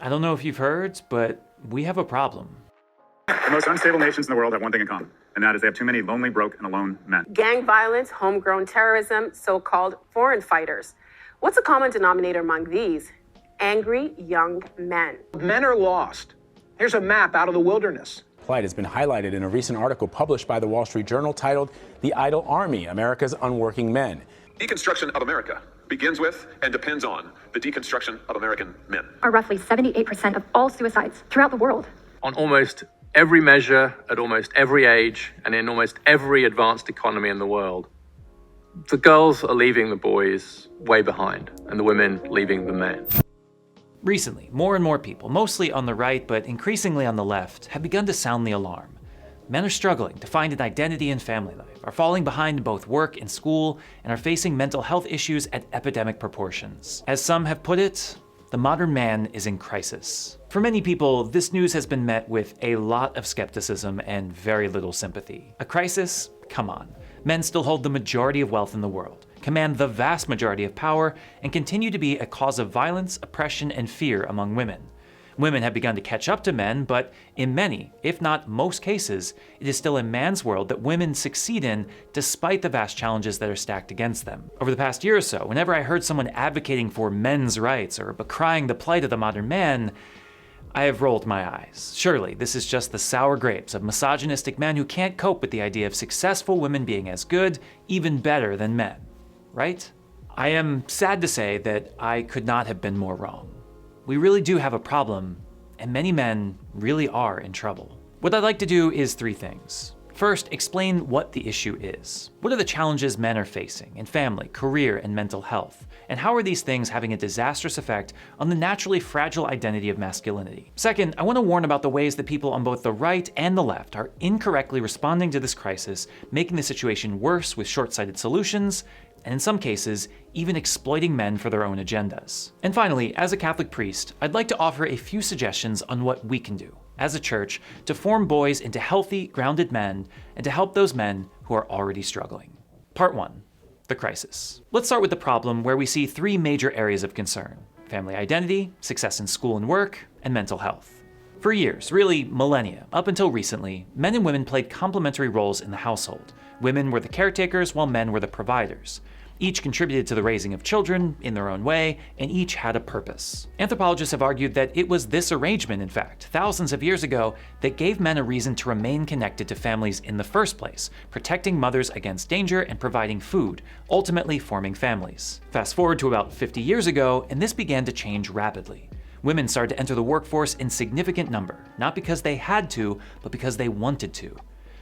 I don't know if you've heard, but we have a problem. The most unstable nations in the world have one thing in common, and that is they have too many lonely, broke, and alone men. Gang violence, homegrown terrorism, so-called foreign fighters. What's a common denominator among these? Angry young men. Men are lost. Here's a map out of the wilderness. Plight has been highlighted in a recent article published by the Wall Street Journal titled "The Idle Army: America's Unworking Men." Deconstruction of America begins with and depends on the deconstruction of American men. Are roughly 78% of all suicides throughout the world. On almost every measure, at almost every age, and in almost every advanced economy in the world, the girls are leaving the boys way behind, and the women leaving the men. Recently, more and more people, mostly on the right but increasingly on the left, have begun to sound the alarm. Men are struggling to find an identity in family life, are falling behind in both work and school, and are facing mental health issues at epidemic proportions. As some have put it, the modern man is in crisis. For many people, this news has been met with a lot of skepticism and very little sympathy. A crisis? Come on. Men still hold the majority of wealth in the world, command the vast majority of power, and continue to be a cause of violence, oppression, and fear among women. Women have begun to catch up to men, but in many, if not most cases, it is still a man's world that women succeed in despite the vast challenges that are stacked against them. Over the past year or so, whenever I heard someone advocating for men's rights or decrying the plight of the modern man, I have rolled my eyes. Surely this is just the sour grapes of misogynistic men who can't cope with the idea of successful women being as good, even better than men, right? I am sad to say that I could not have been more wrong. We really do have a problem, and many men really are in trouble. What I'd like to do is three things. First, explain what the issue is. What are the challenges men are facing in family, career, and mental health? And how are these things having a disastrous effect on the naturally fragile identity of masculinity? Second, I want to warn about the ways that people on both the right and the left are incorrectly responding to this crisis, making the situation worse with short-sighted solutions, and in some cases, even exploiting men for their own agendas. And finally, as a Catholic priest, I'd like to offer a few suggestions on what we can do, as a church, to form boys into healthy, grounded men, and to help those men who are already struggling. Part 1. The crisis. Let's start with the problem where we see three major areas of concern: family identity, success in school and work, and mental health. For years, really millennia, up until recently, men and women played complementary roles in the household. Women were the caretakers while men were the providers. Each contributed to the raising of children in their own way, and each had a purpose. Anthropologists have argued that it was this arrangement, in fact, thousands of years ago, that gave men a reason to remain connected to families in the first place, protecting mothers against danger and providing food, ultimately forming families. Fast forward to about 50 years ago, and this began to change rapidly. Women started to enter the workforce in significant number, not because they had to, but because they wanted to.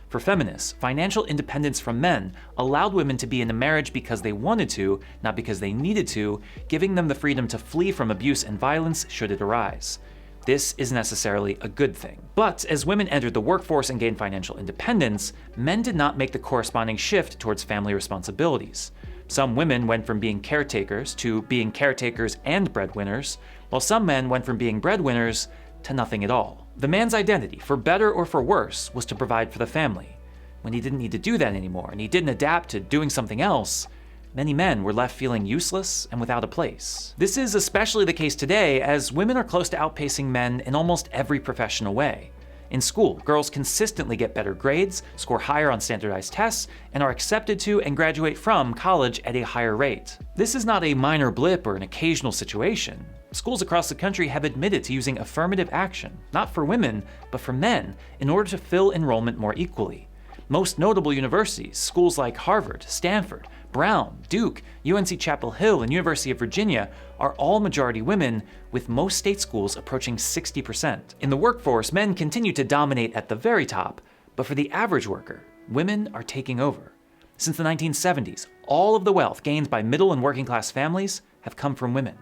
For feminists, financial independence from men allowed women to be in a marriage because they wanted to, not because they needed to, giving them the freedom to flee from abuse and violence should it arise. This is necessarily a good thing. But as women entered the workforce and gained financial independence, men did not make the corresponding shift towards family responsibilities. Some women went from being caretakers to being caretakers and breadwinners, while some men went from being breadwinners to nothing at all. The man's identity, for better or for worse, was to provide for the family. When he didn't need to do that anymore, and he didn't adapt to doing something else, many men were left feeling useless and without a place. This is especially the case today, as women are close to outpacing men in almost every professional way. In school, girls consistently get better grades, score higher on standardized tests, and are accepted to and graduate from college at a higher rate. This is not a minor blip or an occasional situation. Schools across the country have admitted to using affirmative action, not for women, but for men, in order to fill enrollment more equally. Most notable universities, schools like Harvard, Stanford, Brown, Duke, UNC Chapel Hill, and University of Virginia are all majority women, with most state schools approaching 60%. In the workforce, men continue to dominate at the very top, but for the average worker, women are taking over. Since the 1970s, all of the wealth gained by middle and working class families have come from women.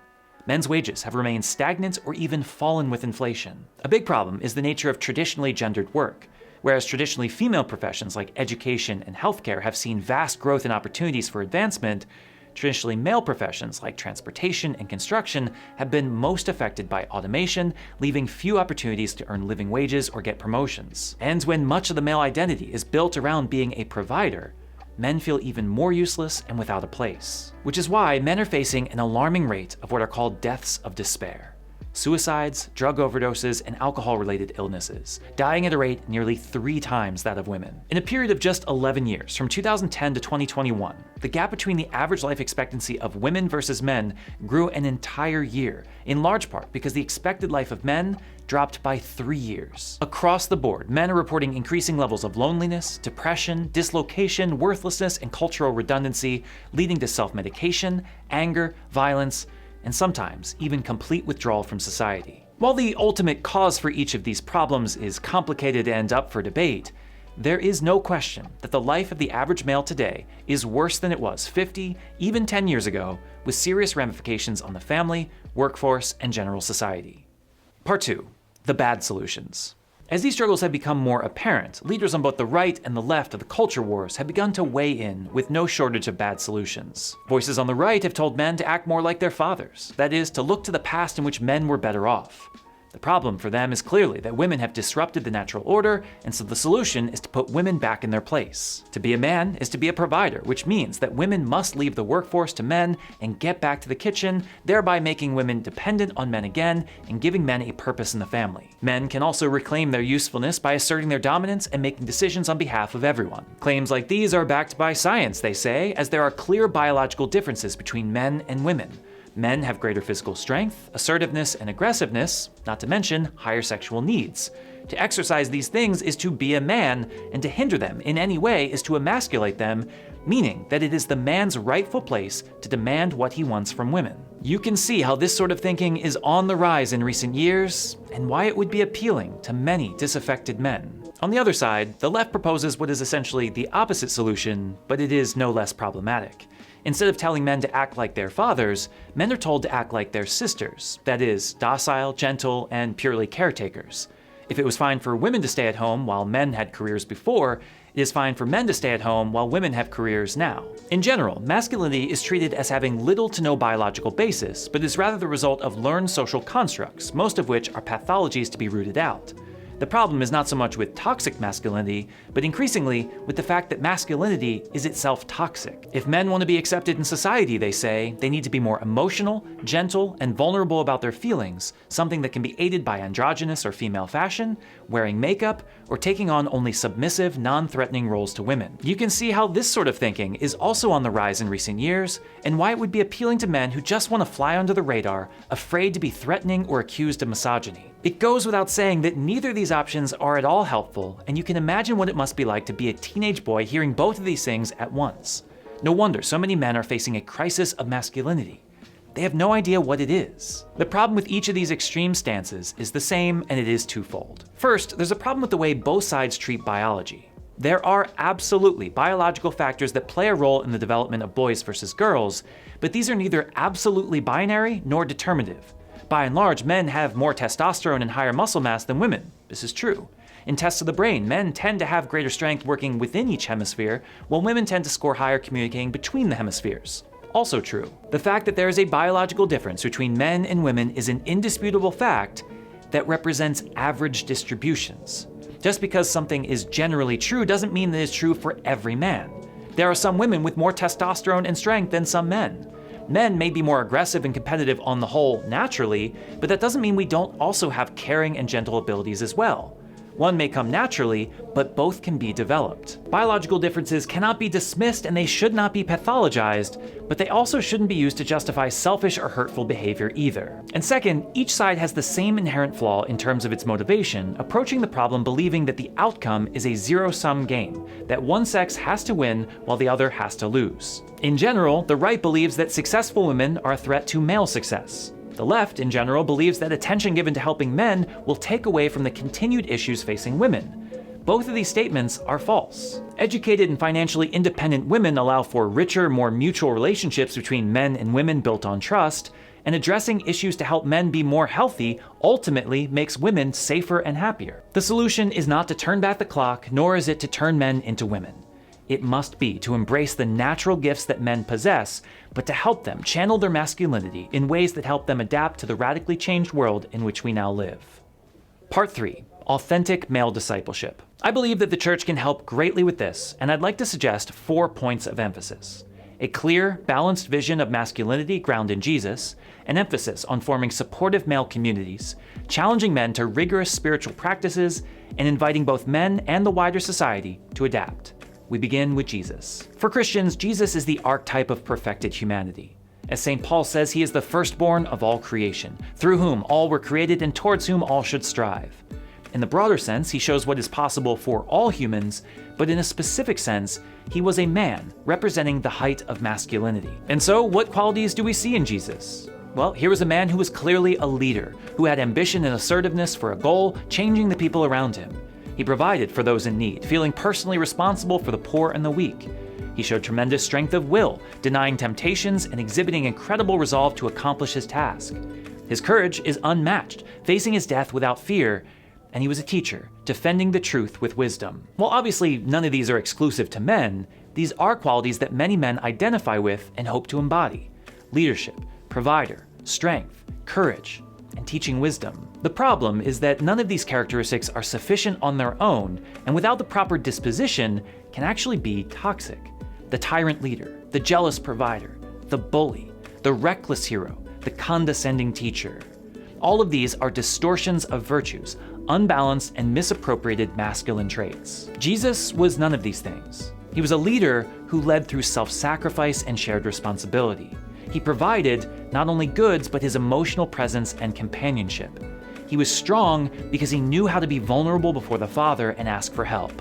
Men's wages have remained stagnant or even fallen with inflation. A big problem is the nature of traditionally gendered work. Whereas traditionally female professions like education and healthcare have seen vast growth and opportunities for advancement, traditionally male professions like transportation and construction have been most affected by automation, leaving few opportunities to earn living wages or get promotions. And when much of the male identity is built around being a provider, men feel even more useless and without a place. Which is why men are facing an alarming rate of what are called deaths of despair. suicides, drug overdoses, and alcohol-related illnesses, dying at a rate nearly 3 times that of women. In a period of just 11 years, from 2010 to 2021, the gap between the average life expectancy of women versus men grew an entire year, in large part because the expected life of men dropped by 3 years. Across the board, men are reporting increasing levels of loneliness, depression, dislocation, worthlessness, and cultural redundancy, leading to self-medication, anger, violence, and sometimes even complete withdrawal from society. While the ultimate cause for each of these problems is complicated and up for debate, there is no question that the life of the average male today is worse than it was 50, even 10 years ago, with serious ramifications on the family, workforce, and general society. Part 2. The bad solutions. As these struggles have become more apparent, leaders on both the right and the left of the culture wars have begun to weigh in with no shortage of bad solutions. Voices on the right have told men to act more like their fathers, that is, to look to the past in which men were better off. The problem for them is clearly that women have disrupted the natural order, and so the solution is to put women back in their place. To be a man is to be a provider, which means that women must leave the workforce to men and get back to the kitchen, thereby making women dependent on men again and giving men a purpose in the family. Men can also reclaim their usefulness by asserting their dominance and making decisions on behalf of everyone. Claims like these are backed by science, they say, as there are clear biological differences between men and women. Men have greater physical strength, assertiveness, and aggressiveness, not to mention higher sexual needs. To exercise these things is to be a man, and to hinder them in any way is to emasculate them, meaning that it is the man's rightful place to demand what he wants from women. You can see how this sort of thinking is on the rise in recent years, and why it would be appealing to many disaffected men. On the other side, the left proposes what is essentially the opposite solution, but it is no less problematic. Instead of telling men to act like their fathers, men are told to act like their sisters, that is, docile, gentle, and purely caretakers. If it was fine for women to stay at home while men had careers before, it is fine for men to stay at home while women have careers now. In general, masculinity is treated as having little to no biological basis, but is rather the result of learned social constructs, most of which are pathologies to be rooted out. The problem is not so much with toxic masculinity, but increasingly with the fact that masculinity is itself toxic. If men want to be accepted in society, they say, they need to be more emotional, gentle, and vulnerable about their feelings, something that can be aided by androgynous or female fashion, wearing makeup, or taking on only submissive, non-threatening roles to women. You can see how this sort of thinking is also on the rise in recent years, and why it would be appealing to men who just want to fly under the radar, afraid to be threatening or accused of misogyny. It goes without saying that neither of these options are at all helpful, and you can imagine what it must be like to be a teenage boy hearing both of these things at once. No wonder so many men are facing a crisis of masculinity. They have no idea what it is. The problem with each of these extreme stances is the same, and it is twofold. First, there's a problem with the way both sides treat biology. There are absolutely biological factors that play a role in the development of boys versus girls, but these are neither absolutely binary nor determinative. By and large, men have more testosterone and higher muscle mass than women. This is true. In tests of the brain, men tend to have greater strength working within each hemisphere, while women tend to score higher communicating between the hemispheres. Also true. The fact that there is a biological difference between men and women is an indisputable fact that represents average distributions. Just because something is generally true doesn't mean that it's true for every man. There are some women with more testosterone and strength than some men. Men may be more aggressive and competitive on the whole naturally, but that doesn't mean we don't also have caring and gentle abilities as well. One may come naturally, but both can be developed. Biological differences cannot be dismissed and they should not be pathologized, but they also shouldn't be used to justify selfish or hurtful behavior either. And second, each side has the same inherent flaw in terms of its motivation, approaching the problem believing that the outcome is a zero-sum game, that one sex has to win while the other has to lose. In general, the right believes that successful women are a threat to male success. The left, in general, believes that attention given to helping men will take away from the continued issues facing women. Both of these statements are false. Educated and financially independent women allow for richer, more mutual relationships between men and women built on trust, and addressing issues to help men be more healthy ultimately makes women safer and happier. The solution is not to turn back the clock, nor is it to turn men into women. It must be to embrace the natural gifts that men possess, but to help them channel their masculinity in ways that help them adapt to the radically changed world in which we now live. Part 3. Authentic male discipleship. I believe that the church can help greatly with this, and I'd like to suggest 4 points of emphasis. a clear, balanced vision of masculinity grounded in Jesus, an emphasis on forming supportive male communities, challenging men to rigorous spiritual practices, and inviting both men and the wider society to adapt. We begin with Jesus. For Christians, Jesus is the archetype of perfected humanity. As St. Paul says, he is the firstborn of all creation, through whom all were created and towards whom all should strive. In the broader sense, he shows what is possible for all humans, but in a specific sense, he was a man representing the height of masculinity. And so, what qualities do we see in Jesus? Well, here was a man who was clearly a leader, who had ambition and assertiveness for a goal, changing the people around him. He provided for those in need, feeling personally responsible for the poor and the weak. He showed tremendous strength of will, denying temptations and exhibiting incredible resolve to accomplish his task. His courage is unmatched, facing his death without fear, and he was a teacher, defending the truth with wisdom. While obviously none of these are exclusive to men, these are qualities that many men identify with and hope to embody: leadership, provider, strength, courage, and teaching wisdom. The problem is that none of these characteristics are sufficient on their own, and without the proper disposition, can actually be toxic. The tyrant leader, the jealous provider, the bully, the reckless hero, the condescending teacher. All of these are distortions of virtues, unbalanced and misappropriated masculine traits. Jesus was none of these things. He was a leader who led through self-sacrifice and shared responsibility. He provided not only goods, but his emotional presence and companionship. He was strong because he knew how to be vulnerable before the Father and ask for help.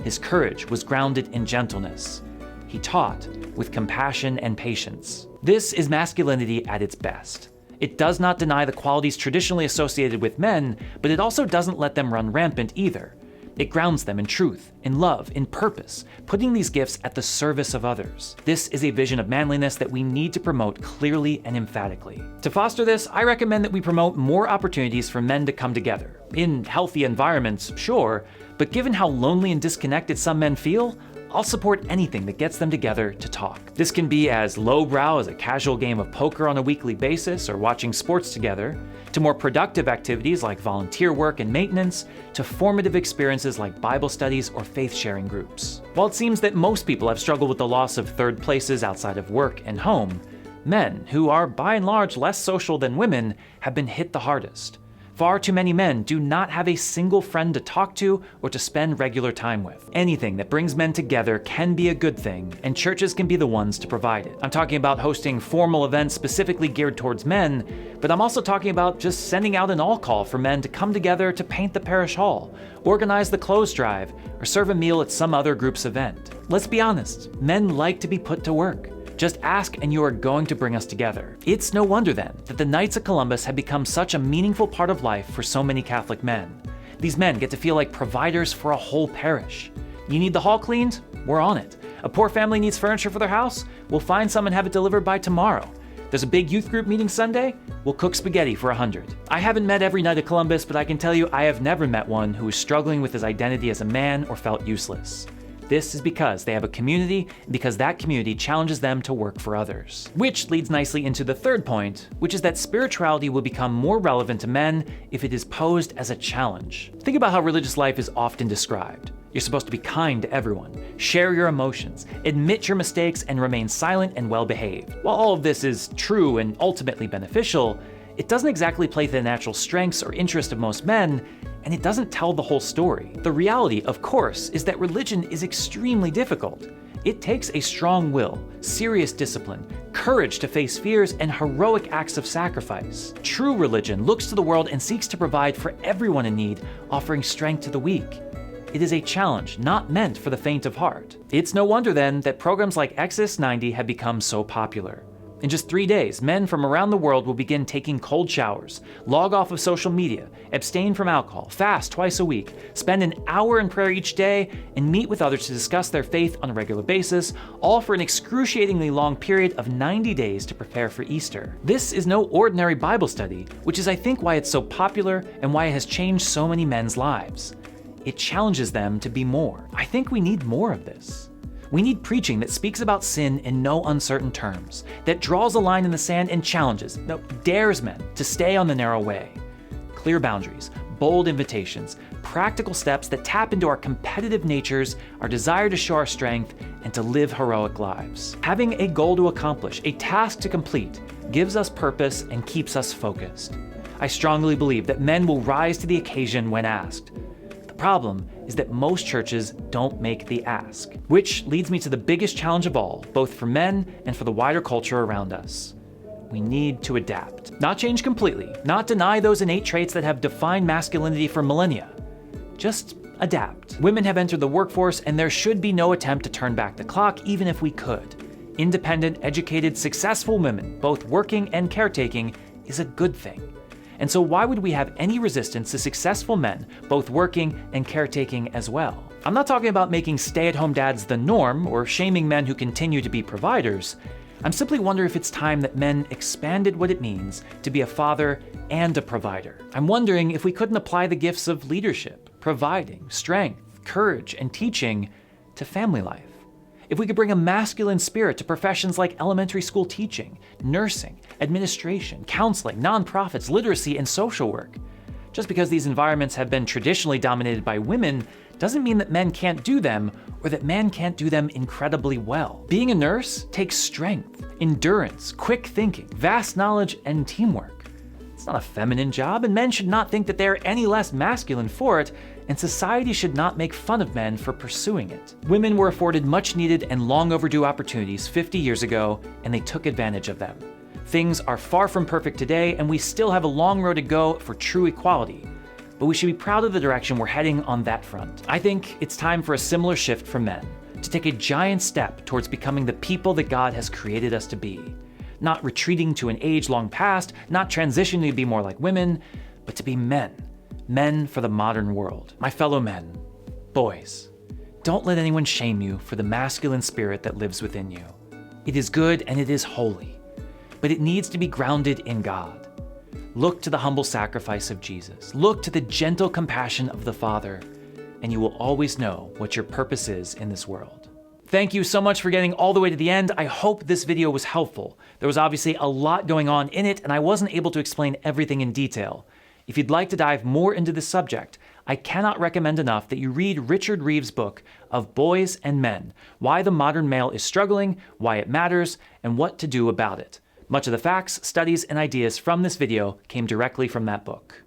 His courage was grounded in gentleness. He taught with compassion and patience. This is masculinity at its best. It does not deny the qualities traditionally associated with men, but it also doesn't let them run rampant either. It grounds them in truth, in love, in purpose, putting these gifts at the service of others. This is a vision of manliness that we need to promote clearly and emphatically. To foster this, I recommend that we promote more opportunities for men to come together. In healthy environments, sure, but given how lonely and disconnected some men feel, I'll support anything that gets them together to talk. This can be as lowbrow as a casual game of poker on a weekly basis or watching sports together, to more productive activities like volunteer work and maintenance, to formative experiences like Bible studies or faith-sharing groups. While it seems that most people have struggled with the loss of third places outside of work and home, men, who are by and large less social than women, have been hit the hardest. Far too many men do not have a single friend to talk to or to spend regular time with. Anything that brings men together can be a good thing, and churches can be the ones to provide it. I'm talking about hosting formal events specifically geared towards men, but I'm also talking about just sending out an all-call for men to come together to paint the parish hall, organize the clothes drive, or serve a meal at some other group's event. Let's be honest, men like to be put to work. Just ask and you are going to bring us together. It's no wonder then that the Knights of Columbus have become such a meaningful part of life for so many Catholic men. These men get to feel like providers for a whole parish. You need the hall cleaned? We're on it. A poor family needs furniture for their house? We'll find some and have it delivered by tomorrow. There's a big youth group meeting Sunday? We'll cook spaghetti for 100. I haven't met every Knight of Columbus, but I can tell you I have never met one who is struggling with his identity as a man or felt useless. This is because they have a community, and because that community challenges them to work for others. Which leads nicely into the third point, which is that spirituality will become more relevant to men if it is posed as a challenge. Think about how religious life is often described. You're supposed to be kind to everyone, share your emotions, admit your mistakes, and remain silent and well-behaved. While all of this is true and ultimately beneficial, it doesn't exactly play to the natural strengths or interests of most men, and it doesn't tell the whole story. The reality, of course, is that religion is extremely difficult. It takes a strong will, serious discipline, courage to face fears, and heroic acts of sacrifice. True religion looks to the world and seeks to provide for everyone in need, offering strength to the weak. It is a challenge not meant for the faint of heart. It's no wonder then that programs like Exodus 90 have become so popular. In just 3 days, men from around the world will begin taking cold showers, log off of social media, abstain from alcohol, fast twice a week, spend an hour in prayer each day, and meet with others to discuss their faith on a regular basis, all for an excruciatingly long period of 90 days to prepare for Easter. This is no ordinary Bible study, which is I think why it's so popular and why it has changed so many men's lives. It challenges them to be more. I think we need more of this. We need preaching that speaks about sin in no uncertain terms, that draws a line in the sand and challenges, no, dares men to stay on the narrow way. Clear boundaries, bold invitations, practical steps that tap into our competitive natures, our desire to show our strength, and to live heroic lives. Having a goal to accomplish, a task to complete, gives us purpose and keeps us focused. I strongly believe that men will rise to the occasion when asked. The problem is that most churches don't make the ask, which leads me to the biggest challenge of all, both for men and for the wider culture around us. We need to adapt. Not change completely, not deny those innate traits that have defined masculinity for millennia. Just adapt. Women have entered the workforce, and there should be no attempt to turn back the clock, even if we could. Independent, educated, successful women, both working and caretaking, is a good thing. And so why would we have any resistance to successful men, both working and caretaking as well? I'm not talking about making stay-at-home dads the norm or shaming men who continue to be providers. I'm simply wondering if it's time that men expanded what it means to be a father and a provider. I'm wondering if we couldn't apply the gifts of leadership, providing, strength, courage, and teaching to family life. If we could bring a masculine spirit to professions like elementary school teaching, nursing, administration, counseling, nonprofits, literacy, and social work. Just because these environments have been traditionally dominated by women doesn't mean that men can't do them or that men can't do them incredibly well. Being a nurse takes strength, endurance, quick thinking, vast knowledge, and teamwork. It's not a feminine job, and men should not think that they are any less masculine for it, and society should not make fun of men for pursuing it. Women were afforded much needed and long overdue opportunities 50 years ago, and they took advantage of them. Things are far from perfect today, and we still have a long road to go for true equality. But we should be proud of the direction we're heading on that front. I think it's time for a similar shift for men, to take a giant step towards becoming the people that God has created us to be. Not retreating to an age long past, not transitioning to be more like women, but to be men. Men for the modern world. My fellow men, boys, don't let anyone shame you for the masculine spirit that lives within you. It is good and it is holy, but it needs to be grounded in God. Look to the humble sacrifice of Jesus. Look to the gentle compassion of the Father, and you will always know what your purpose is in this world. Thank you so much for getting all the way to the end. I hope this video was helpful. There was obviously a lot going on in it, and I wasn't able to explain everything in detail. If you'd like to dive more into this subject, I cannot recommend enough that you read Richard Reeves' book of Boys and Men, Why the Modern Male is Struggling, Why It Matters, and What to Do About It. Much of the facts, studies, and ideas from this video came directly from that book.